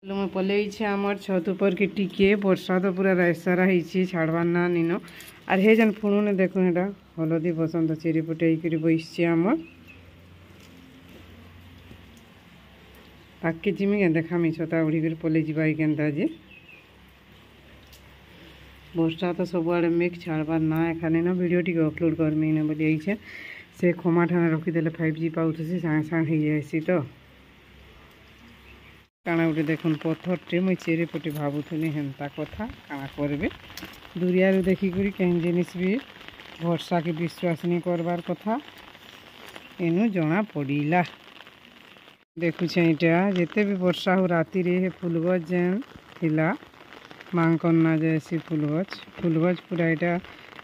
मैं पलैछे आमर छत ऊपर के टिके वर्षा तो पूरा रायसारा होती छाड़बार ना निन आर हे जेन फुणुने देखुन एटा हलदी बसंत चेरी पटे बसছে आमर पाके जिमी के देखामी छता उड़ी कर पलै जावा केनता जे वर्षा तो सबुआड़े मेघ छाड़बार ना एखाने ना वीडियो टी अपलोड करमी ना बोली आइछे से खमा ठाना रखीदे 5G पाउथसी सांगे सांगे हो जासी तो काना गोटे देखुन पथरटे मुई चेरी पटे भावुनी हेन्ता कथा काना करबे दूरिया देखिक कहीं जिनिस भी वर्षा के विश्वास नहीं करबार कथा एनु जना पड़ा देखुचे यहाँ जिते भी वर्षा हो राति रे फुलगज जेन थिला मांकना जैसी फुलगज पूरा यहाँ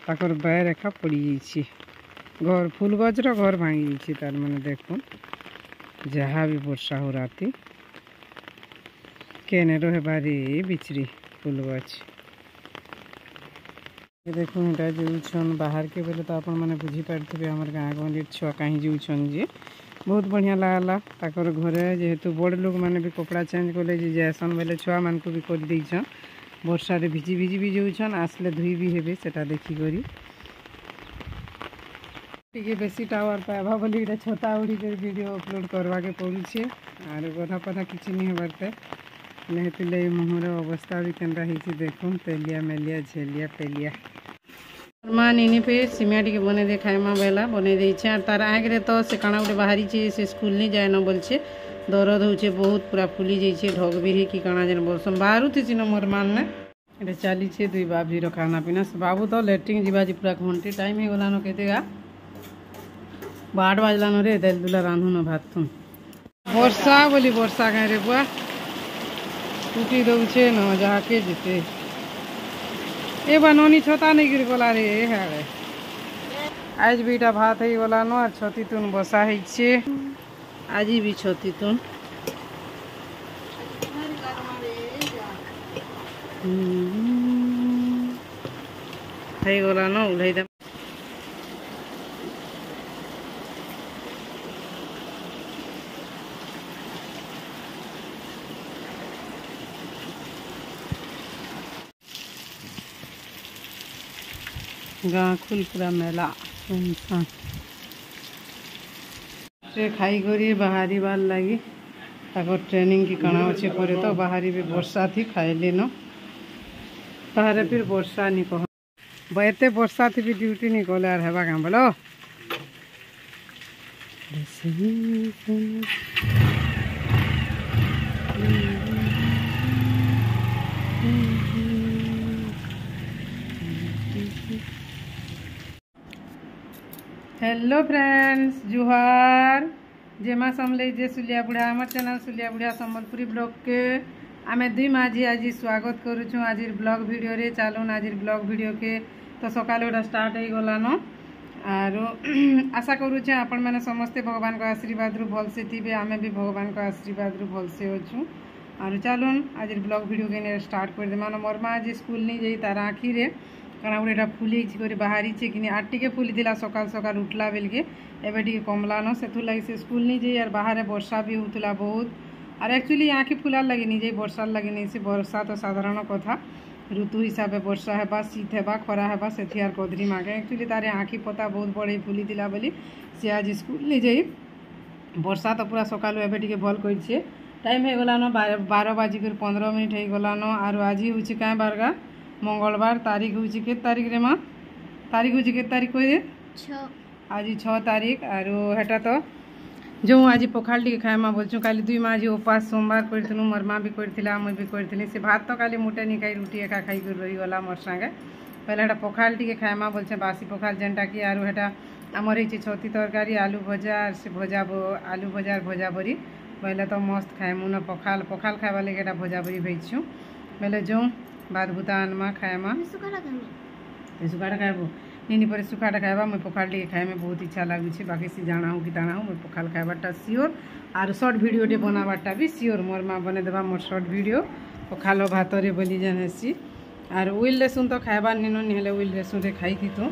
ताकर बाय रेखा पड़ी जाइए घर फुलगजर घर भांगी जाइए तार माने देखुन जहाँ भी वर्षा हो राति केने रहे बारी बिचरी फुलगज देखो यहाँ जो बाहर के बेले तो आपण मैंने बुझीपारे आम गाँ गहली छुआ कहीं जाऊन जे बहुत बढ़िया लागला ताकर घरे जेहेतु बड़ लोग मैंने भी कपड़ा चेंज कले जासन बेले छुआ मान को भी कर देछन वर्षा रे भिजी भिजी भी जाऊन आसले धुई भी हेबे सेटा देखी करी टिके बेसी टावर पाइबा बोली छता उड़ी कर वीडियो अपलोड करवा के पड़ुछे आर गधा पधा किछि नहीं हेबार नहीं मुहर अवस्था भी केनरा होती देखुन तेलिया मेलिया झेलिया पेलिया माँ निनी पे सिमिया टी बने दे खाएमा बेला बने देछे और तार आगे तो से काना गोटे बाहरी से स्कूल नहीं जाए न बोलछे दरद होचे बहुत पूरा फुली जाइए ढग भी कि काना जेन बरसम बाहर थी न मोर मान ने चली दुई बाबजी खाना पीना बाबू तो लेट्रिन जीवा जी पूरा घंटे टाइम हो गलान केतेगा 8 बाजलान रे दाल दुला रांधुन भात तुम वर्षा बोली वर्षा कहीं रे बुआ टूटी दौचे न जाके जीते ए बनोनी छता नहीं गिर गला रे है आज भी इटा भात है गला न और छती तुन बसा है आज भी छती तुन है गला न उलाई दे गाँ खुल पूरा मेला सुनसान से खाई करी बाहरी बार लगी ताको ट्रेनिंग की कणा अच्छे पर तो बाहरी भी वर्षा थी खाइले न बाहर फिर वर्षा नहीं कह बहते वर्षा थी भी ड्यूटी नहीं कले आर हेबा क्या बोलो हेलो फ्रेंड्स जुहार जेमा समले जे सुलिया बुढ़ा आम चैनल सुलिया बुढ़ा संबलपुरी ब्लॉग के आमे दुई माझी आज स्वागत करुचु आज ब्लॉग वीडियो रे चलून आज ब्लॉग वीडियो के तो सकाल गोटा स्टार्ट हो गलान आर आशा करुचे आपण मैंने समस्ते भगवान को आशीर्वाद रु भलसे थी आमे भी भगवान को आशीर्वाद रु भलसे अच्छू आर चलून आज ब्लॉग वीडियो के स्टार्ट कर दे मोर माँ आज स्कूल नहीं जाई तार आखी रे काना गोटे फुली कर बाहरी कि आठ टे फुली थी सकाल सकाल उठला बेल के एवं टे कमलान से लगे से स्कूल नहीं जाए और बाहर वर्षा भी होता बहुत और एक्चुअली आँखि फुलार लगे नहीं जाए वर्षार लगे नहीं से वर्षा तो साधारण कथा ऋतु हिसाब से वर्षा है शीत है खरा है से कदरी मागे एक्चुअली तार आँखि पता बहुत बड़े फुली थी बोली सी आज स्कूल नहीं जाए वर्षा तो पूरा सकाल एवं टे भल कर टाइम हो गलान 12:15 हो गलान और आज हूँ क्या बारगा मंगलवार तारीख हूँ के तारीख रे माँ तारीख हूँ के तारीख कह आज 6 तारीख और हेटा तो जो आज पखाल टी खाएमा बोलचु काली दुई माँ आज उपास सोमवार करूँ मोर माँ भी करथिला मुई भी करी से भात तो काली मुटे नहीं खाई रुटी एका खाई कर रही गला मोर संगे पहले हेटा पखाल टी खाएमा बोलचे बासी पखाल जेनटा कि आर हेटा आमर हो छती तरकारी आलू भजा से भजा आलू भजा भजा बरी पहले तो मस्त खाएमु न पखाल पखाल खावा लगे भजा बरी भेजु पहले जो बाद भूता आनमा खाएमा सुखाटा खाएबू नहीं पर सुखाटा खाएबा मुझे पखाल टी खाए में बहुत इच्छा लगुच बाकी सी जाना हो कि ताना हो मुझे पखाल खाएबाटा सियोर और सर्ट भिडियो टे बनाबाटा भी सियोर मोर माँ बने देवा मोर सर्ट भिडियो पखाल भात रे बोली जानेसी और उइल रेसुन तो खाएबार निनो निहले उइल रेसुन रे खाई थी तो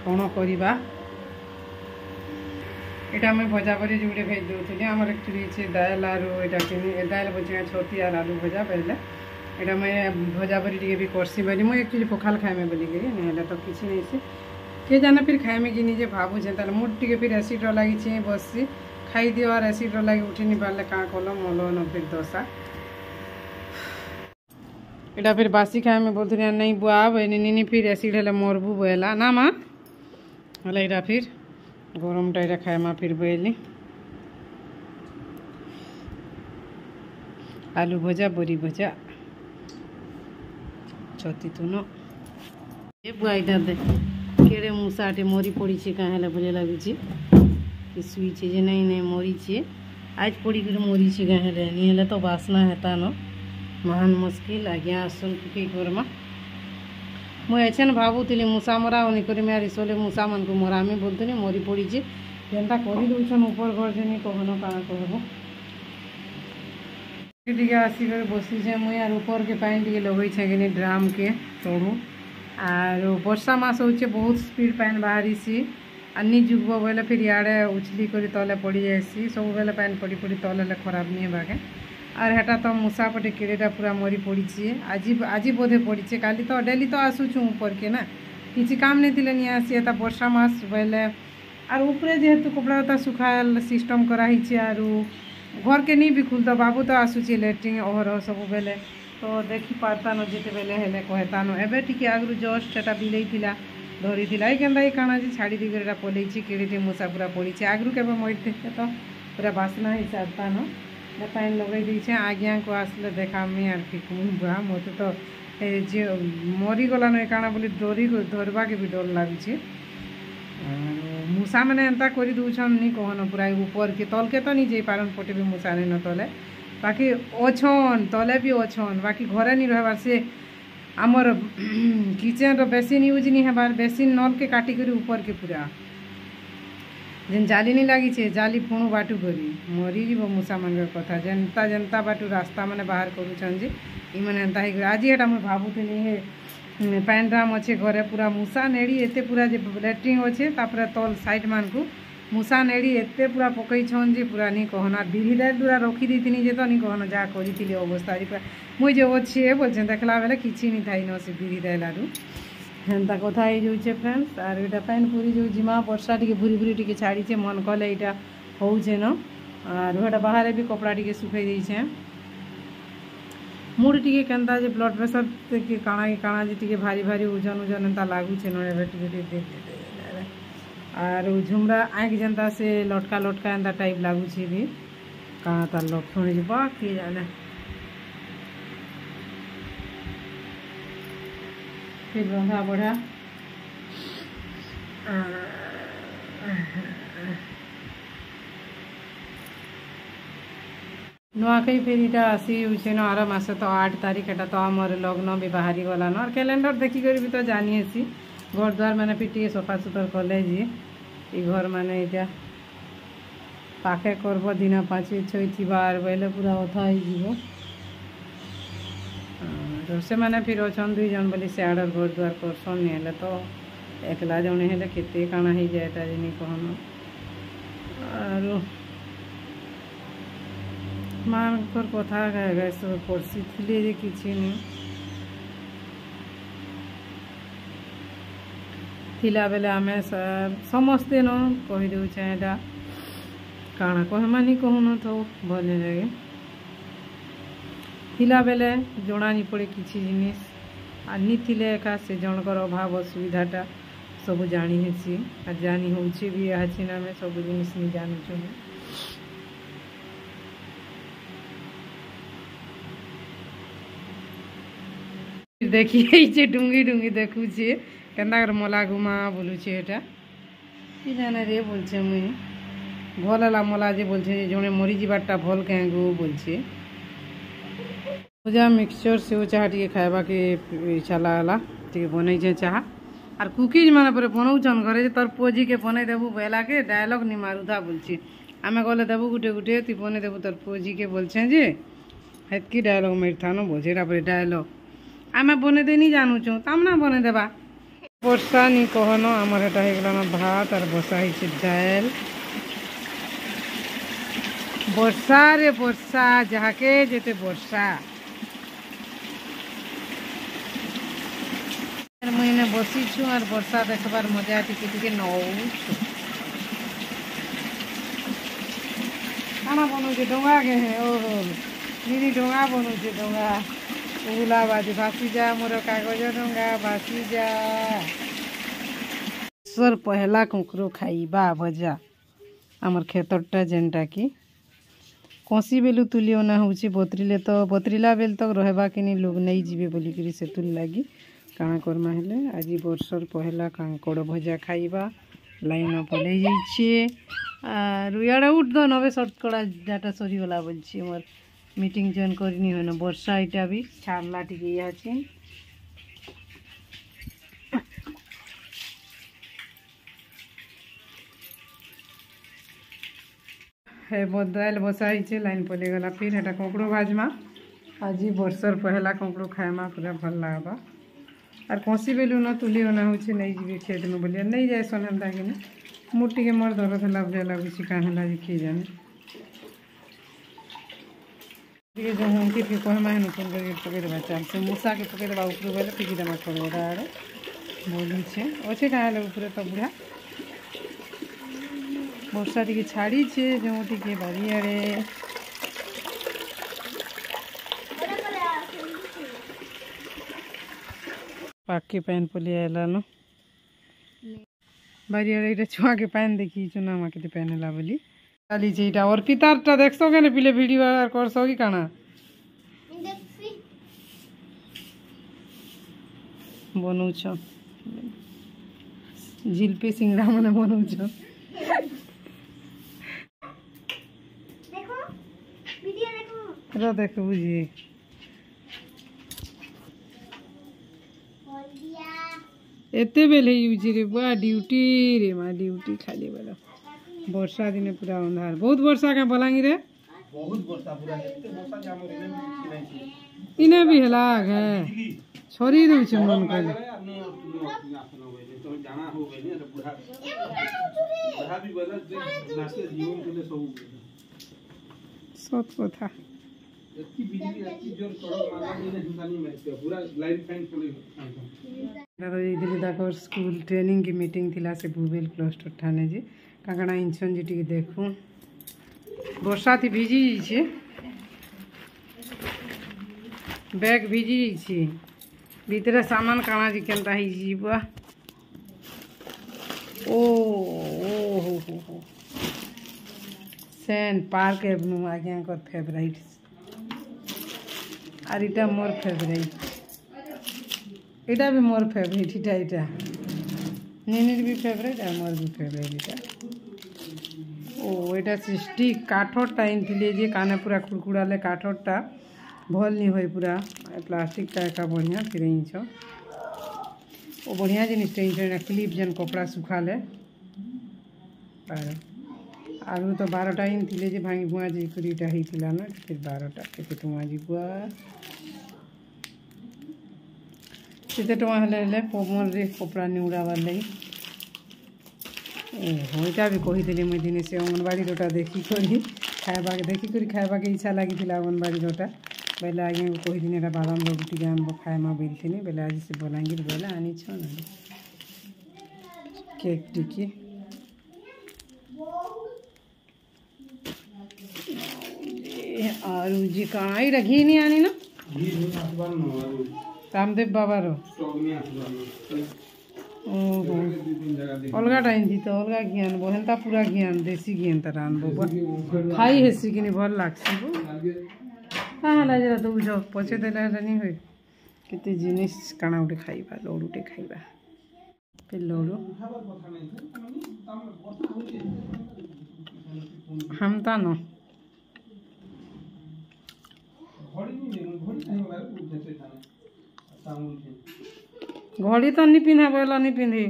कौन करवा এটা আমি ভজা করে জুড়ে ভেজ দেউଥିଲି আমার একচুয়ালি হচ্ছে দাইল আর এটা দাইল বলছি ছতি আর আলু ভজা বেলে এটা আমি ভজা করে টিকে भी করছি বলি মুই একচুয়ালি পখাল খাইমে বলিকি নহলে তো কিছু নেইছে কে জানে ফির খাইমে কি নিজে ভাবুছে তাহলে মুড টিকে ফির এসিডর লাগিছে বসছি খাই দিও আর এসিডর লাগি উঠি নি পারলে কাঁ কল মল ন ফির দোসা এটা ফির বাসি খাইমে বলতে नहीं बुआ नी फिर एसिड हेले मरबू बोला ना माँ हेल्ला এটা फिर गरमटा এটা खाइमा फिर बोली आलू भजा बड़ी भजा छती तुन ये बुआ इधर दे केड़े मुसाटे मरी पड़ी कहाँ हेल्ला बोले लगुचे कि शुईचे जे नहीं नहीं मरीचे आज पड़ी कर मरीचे कहाँ हेल्ले नहीं हेल्ले तो बासना हेता न महान मुश्किल आज्ञा आसन कि करमा मुझे एछन भावुली मूसा मरा उनी कर रिसोले मूसा मन को मरामी बोलते मरी पड़ी जेनता कर दौन ऊपर घर जनी कहन काण कहब आसिक बसीचे मुई आर ऊपर के पानी टे लगे कि ड्राम के चढ़ू आर वर्षा मास हो बहुत स्पीड पानी बाहरी आनी जुगब बोले फिर इे उछली कर तले पड़ जासी सब बेले पानी पड़ी पड़ी तले खराब नहीं बागे आर हेटा तो मूसा पटे केड़ेटा पूरा मरी पड़ी आज बोधे पड़ी काली तो डेली तो आसूँ ऊपर के ना किसी काम नहीं थी नहीं आसी वर्षा मास बोले आर ऊपरे जेहेतु कपड़ा लता सुखाल सिस्टम कराई आर घर के नहीं भी खुलता बाबू तो आसूची लेट्रिन ओहर सब बेले तो देखी पारता न जिते बेले हेले कहता न एबे टिके आगु जस्ट सेटा बिलेई थिला धरी थिला ए केंदा काना जे छाड़ी दी गरेटा पलेछि केड़ेटे मूसा पूरा पड़ी आगु केबे मरते तो पूरा बासना ही सारता न पानी लगे दीचे आज्ञा को आसले देखामी आर कि बुआ मत तो जे मरीगला न काना बोली डरी धरवा के भी डर लगुचे मूसा मैंने एंता कर दून नहीं कहन पूरा ऊपर के तल के तो नहीं जाई पारन पटे भी मूसा नहीं न तले बाकी अच्छन तले भी अच्छन बाकी घरे नहीं रहबार से आमर किचेन बेसिन यूज नहीं हबार बेसिन नल के काटिक ऊपर के पूरा जेन जाली नहीं लगी जाली पुणु बाटू करी मरीज मूसा मान कथा जेनता जेनता बाटू रास्ता मैंने बाहर करुचन जे मैंने एंता आज एटा मुझे भावुली हे पैन ड्राम अच्छे घरे पूरा मूसा नेड़ी एते पूरा जे लेट्रिन अच्छे तापर तल साइड मान को मूसा नेड़ी एते पूरा पकई छन जे पूरा नहीं कहना बिरी दाल पूरा रखी दी जे तो नहीं कहना जहाँ करी अवस्था मुझे जो अच्छे बोलचे देखला बेले किसी नहीं थाई न से बिरी दाल आलू हेन्ता कथा हो जाऊे फ्रेंड्स आर ये पैन पूरी जो जिमा वर्षा टी भूरी भूरी टी छाड़ीचे मन कले यहाँ होचे न आर बाहर भी कपड़ा टी सुखई देछे मुड़ टी केन्ता जे ब्लड प्रेशर के काଣା जे टी भारी भारी ओजन ओजन एंता लागुचे न एबे टी आर झुमरा आँख जेनता से लटका लटका एंता टाइप लागुचे भी काଣା तार लक्षण बा कि जाने फिर रंधा बढ़ा नुआखाई फिर इटा आसी उछे न आर मास तो 8 तारीख एटा तो आमर लग्न भी बाहरी गला न कैलेंडर देखी कर भी तो जानी सी घर द्वार मैंने फिर टे सफा सुतर कले जे घर मैंने इटा पाखे करब दिन 5 6 बार बोले पूरा अथा हो से मैंने फिर अच्छन 2 जन बोली सियाड़ घर द्वार करसन नहीं तो एकला जने हेले केते काना ही जाए नहीं कहन आर मार कथा सब पड़सी थी जे किसी नहीं थिला बेले आम समस्ते न कही दौचे यहाँ काଣା कहमानी कहून तो भल लगे थिला बेले जना नहीं पड़े किसी जिनिस आर नी थिले एका से जनकर अभाव असुविधाटा सब जानी हेसी आर जानी होचे भी आछिन आम सब जिनिस नहीं जानूँ देखिए डुंगी डुंगी देखुचे केन्ता कर मला घुमा बोलुचे एटा कि जाने रे बोलछे मुई भलला मला जे बोलछे जने मरी जीवारटा भल के गो बोलछे पूजा मिक्सचर से चाह टी खाइबा के इच्छा लागला टी बनै छे चाह आर कुकीज माने पर बनौछन घरे तोर पोजी के बनै देबू बेला के डायलॉग नि मारुदा बोलछे आमे कहले देबू गुटे गुटे ती बनै देबू तोर पोजी के बोलछे जे हेतकी डायलॉग मेरथानो बोझेरा पर डायलॉग आमे बने दे नहीं जानू छो तामना बने देबा वर्षा नहीं कहन आमर एटा हो गला भात और बसा दाल ବର୍ଷା ରେ ବର୍ଷା ଯାହାକେ ଯେତେ ବର୍ଷା ମୁଇଁ ଏନେ ବସିଛୁ ଆର୍ ବର୍ଷା ଦେଖବାର ମଜା ଟିକେ ଟିକେ ନଉଛୁ। କାଣା ବନଉଛେ ଡଙ୍ଗା କେ ଓହୋ ମିନି ଡଙ୍ଗା ବନଉଛେ ଡଙ୍ଗା ଉଲା ବାଜି ଭାସି ଯା ମୋର କାଗଜ ଡଙ୍ଗା ଭାସି ଯା। ସର ପହଲା କୁକୁର ଖାଇବା ଭଜା ଆମର ଖେତରଟା ଯେନ୍ଟା କି କଷି ବେଲୁ ତୁଲି ଅନା ହେଉଛି ବତରିଲେ ତ ବତରିଲା ବେଲ ତକ ରହିବା କିନି ଲୋକ ନେଇ ଯିବେ ବୋଲିକିରି ସେতুର ଲାଗି କାଣା କର୍ମା ହେଲେ ଆଜି ବର୍ଷର ପହଲା କାଙ୍କଡ଼ ଭଜା ଖାଇବା ଲାଇନ ପଲେଇ ଯାଇଛେ ଆରୁ ଇଆଡ଼େ ଉଠ ଦ ନବେ ସଟକଡ଼ା ডাটা ସରିଗଲା ବୋଲଛି ମୋର ମିଟିଂ ଜଏନ୍ କରିନି ହୁଏନ ବର୍ଷା ଏଇଟା ବି ଛାଡ଼ଲା ଟିକେ ଇହାଚେ हे बदाइल बसाइछे लाइन पले गला फिर हेटा कोकड़ो भाजमा आज वर्षर पहला कोकड़ो खाएमा पूरा भल लागबा आर कोसी बेलू न तुली होना होछे नहीं जीवे खेत में बोलिया नहीं जाए सोनंदा कि मुट्टी के मोर दरद होला बुझा लागुछि काहे लागी खी जाने ये जो हम के कहमा है न कोन के पके देबा चाल से मूसा के पके देबा ऊपर बेले फिकी देमा छोड़ आड़े बोली छे ओछे काहे ऊपर तो बुढ़ा वर्षा टी छाड़ी जो टे बारियाड़े पाके पैन पलि आलान बारियाड़े छुआ के पैन देखी चुना मा के पैन है बोली चली छे और पितारटा देखसो के पिले वीडियो करसो कि काना बनौछ जिलपी सिंगड़ा माने बनौछ देखो बुझी एते बेले यूजी रे बुआ ड्यूटी रे माँ ड्यूटी खाली बेला वर्षा दिने पूरा अंधार बहुत वर्षा के बलांगी रे बहुत वर्षा पूरा एते वर्षा जे हमर इने भी हला है छोरी दउ छ मन कर तो जाना हो गइले बुढ़ा बुढ़ा भी बोला जे नाचे जीवन के सब सत कथा एतकी बिजली एतकी जोर सड़क मारला ने हिंदानी में पूरा लाइन फाइन पड़े दादा इधर दाकर स्कूल ट्रेनिंग की मीटिंग थिला से भूबेल क्लस्टर ठाने जी काकड़ा इंसन जी टी देखू वर्षा थी भिजी छे बैग भिजी छे भीतर सामान काना जी केनता ही जीवा ओ हो सेंट पार्क एवेन्यू आज्ञा कर फेवरेट और इटा मोर फेवरेट इटा भी मोर फेवरेट इटा निनिर भी फेवरेट और मोर भी फेवरेट इटा ओ इटा स्टिक काठर टाइम थिले जे काने पूरा खुरखुराले काठरटा भल नहीं होय पूरा प्लास्टिक टा का बढ़िया फिर छ ओ बढ़िया जिनिस क्लिप जन कपड़ा सुखाले आलू तो 12टा इन थिले जे भांगी भुआ जी कुरीटा हिथिला ना फिर 12टा केते टुआ जी बुआ केते टुआ हले पोमर रे कपड़ा निउड़ाबार लई होइटा भी कहि देली मैं दिने से अंगनबाड़ी रोटा देखी करी खाइबा के इच्छा लगी थिला अंगनबाड़ी रोटा बेले आगे कहि दिन एटा बादाम रोटी के आनबो खाइमा बेलथिनी बेले आज से बलांगीर बेले आनी छ ना केक टिकी आरू जी कहाँ घी नहीं आनी ना रामदेव बाबा रो अलगा टाइम थी तो अलगा घी आनबो हेन्ता पूरा घी आन देसी घी हेन्ता आनबो खाई हेसी कि भल लागसी हाँ जरा तो बुझ पचे देला नहीं हुए केते जिनिस काना उठे खाइबा लड्डूटे खाइबा फिर लड्डू हमता न घड़ी तो नहीं पिंधा बोला नहीं पिंधी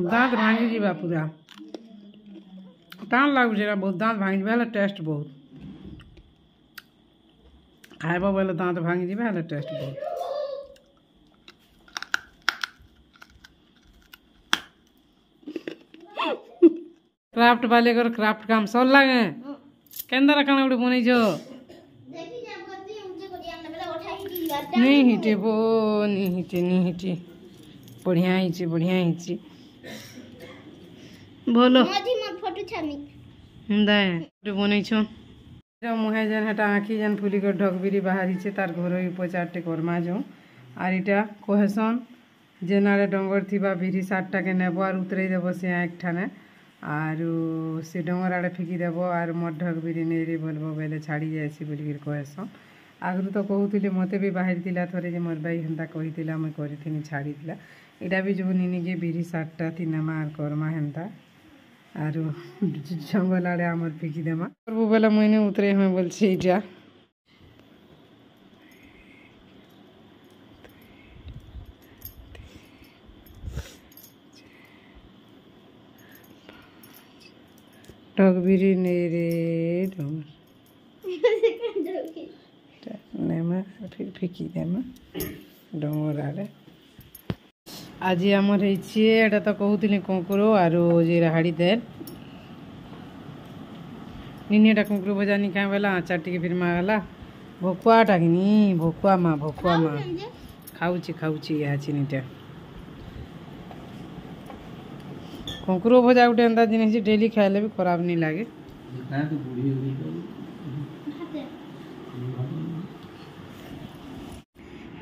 दाँत भांगी जीवा पूरा टाण लागू जरा बहुत दाँत भांगी जीवा टेस्ट बहुत खाइब बोले दाँत भांगी जाए हेल्ले टेस्ट बहुत क्राफ्ट वाले कर क्राफ्ट काम सब लागे केंदा रखना उड़े बनै जो नहीं हिटे बो नहीं हिटे बढ़िया ही बोलो फोटो छामी दाए बनै छो मुहे जेन हेटा आँखी जेन फुली कर ढकबिरी बाहरी छे तार घर उपचारटे करमा जो आर इटा कहेसन जेन आड़े डंगर थिबा बिरी सारटा के नेब आर उतरे देव से आँख ठाने आरु से डंगर आड़े फिकी देव आर मोर ढकबिरी नहीं बोलबो बेले छाड़ी जाएसी बोलिक कहेसन आगु तो कहूली मत भी बाहर थिला थरे जे मोर भाई हेन्ता कहीला मुई करी छाड़ी इटा भी जो निनिके बिरी सारटा थिनेमा आर करमा हेन्ता आरु जंगल आड़े आमर फिकी देमा करबो बेला मुई उतरे हमें बोलछे इटा ढकबिरी नहीं रे नेमा फिर फिकी देमा डंगर आड़े आज आमर एटा तो कहूली कंकुर आरो जे हाड़ी देर निनिटा कंकुर भजा नहीं खाए बेला आचार टी फिर मागला भोकुआटा कि भोकुआ माँ खाऊची यहाँ चिनीटा कंकुर भजा गोटे एंता जिनिस डेली खाइले भी खराब नहीं लगे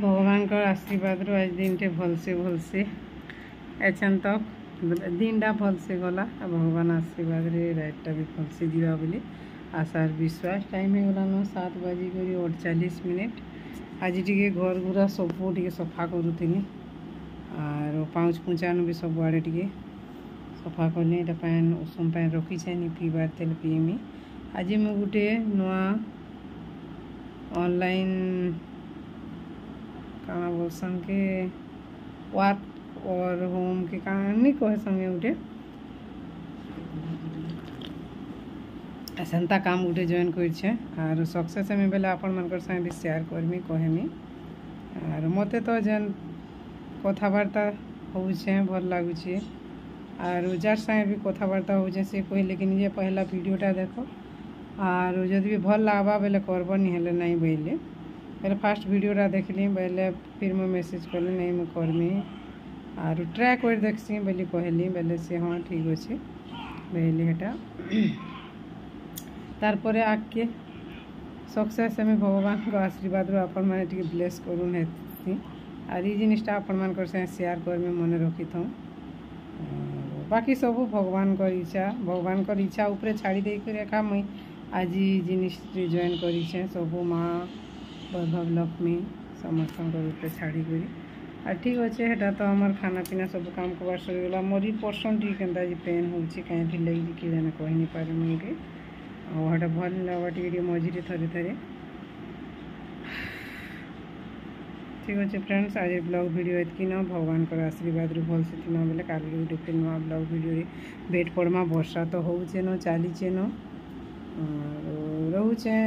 भगवान का आशीर्वाद रो आज दिन टे भलसे एछन तक दिनटा भलसे गला भगवान आशीर्वाद रे रातटा भी भलसे दिवा बोली आशार विश्वास टाइम हो गलान 7:48 आज टी घर गुरा सब टी सफा करूनी आर पाँच पुचानु भी सब आड़े टी सफा कली ये पैन उषुम पैन रखी नहीं पीबार तेल पीमी आज मुझे गोटे नुआ ऑनलाइन काना बोलसन के वर्क और होम के कहानी कहे संगे गोटे सेंता काम गोटे जॉइन कर सक्सेस हमें बेले आपण मान संगे भी शेयर करमी कहमी आर मते तो जेन कथबार्ता होछे भल लगुचे आर जार संगे भी कथबार्ता होछे से कहले कि निजे पहला वीडियोटा देखो आर जदि भी भल लागबा बेले करब नहीं हेले नहीं बोले पहले फास्ट वीडियोटा देखली बोले फिर मैं मैसेज कली नहीं मैं करमी आर ट्राए कर देखसी बोली कहली बोले से हाँ ठीक अच्छे बोली हेटा तारपरे आगे सक्सेस हमें भगवान को आशीर्वाद आपण मैंने टी ब्लेस करूँ आर ये जिनिसटा आपण मान शेयर करमी मन रखी था बाकी सब भगवान को इच्छा उपरे छाड़ी देकर एका मुई आज जिनिस जॉइन करें सब माँ वैभव लक्ष्मी समस्त ऊपर छाड़ी करी आ ठीक अच्छे हेटा तो आमर खाना पीना सब काम करवा सरीगला मोर पर्सन टी के पेन हो कहीं लगी कि जाने कही नहीं पारे मुझे आटा भल लगा टी मझे थरे थरे ठीक अच्छे फ्रेंड्स आज ब्लॉग वीडियो एतकी न भगवान का आशीर्वाद रू भल से ना बोले काली गोटे फिर नुआ ब्लॉग वीडियो भेट पड़मा वर्षा तो होचे न चलीचे न रोचे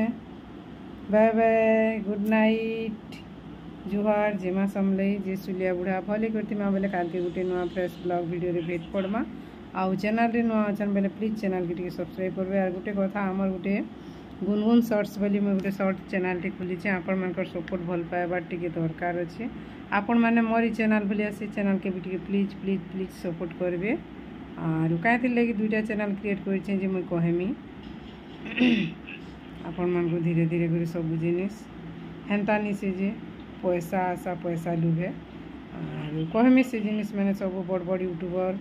बाय बाय गुड नाइट जुहार जेमा समलई जे सुलिया बुढ़ा भले करती माँ बोले काल के गोटे नुआ फ्रेश ब्लॉग वीडियो भेट पड़मा आउ चैनल रे नुआ अचन बोले प्लीज चैनल के सब्सक्राइब करबे आर गोटे कथा आमर गोटे गुनगुन शॉर्ट्स बोली मैं गोटे शॉर्ट चैनल टी खोली आपण मानकर सपोर्ट भल पाइबार टी दरकार अच्छे आपण मैंने मोरी चैनल भलिया से चैनल के भी प्लीज प्लीज प्लीज सपोर्ट करेंगे और कहीं लगे दुईटा चैनल क्रिएट कर मुझे कहमी आपण मान को धीरे धीरे कर सब जिनिस हेन्ता नहीं से जे पैसा आशा पैसा लुभे और कहमी से जिनिस मैंने सब बड़ बड़ यूट्यूबर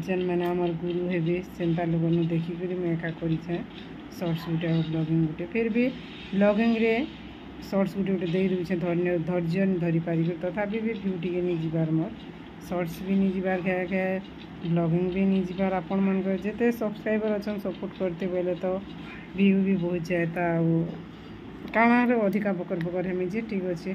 जेन मैंने आमर गुरु हेबे सेंता लोग देखिक मुझे एका कर शॉर्ट्स गोटे ब्लॉगिंग गोटे फिर भी ब्लॉगिंग रे शॉर्ट्स गोटे गोटे दे दूचे धैर्य धरी पारि तथापि भी व्यू टी नहीं जीवार मोर शॉर्ट्स भी नहीं जीवार क्या क्या ब्लॉगिंग भी नहीं जीवार आपण मान जिते सब्सक्राइबर अच्छा सपोर्ट करते बोले तो व्यू भी बहुत जाता काଣା अधिका बकर बकर हेमी जे ठीक अच्छे।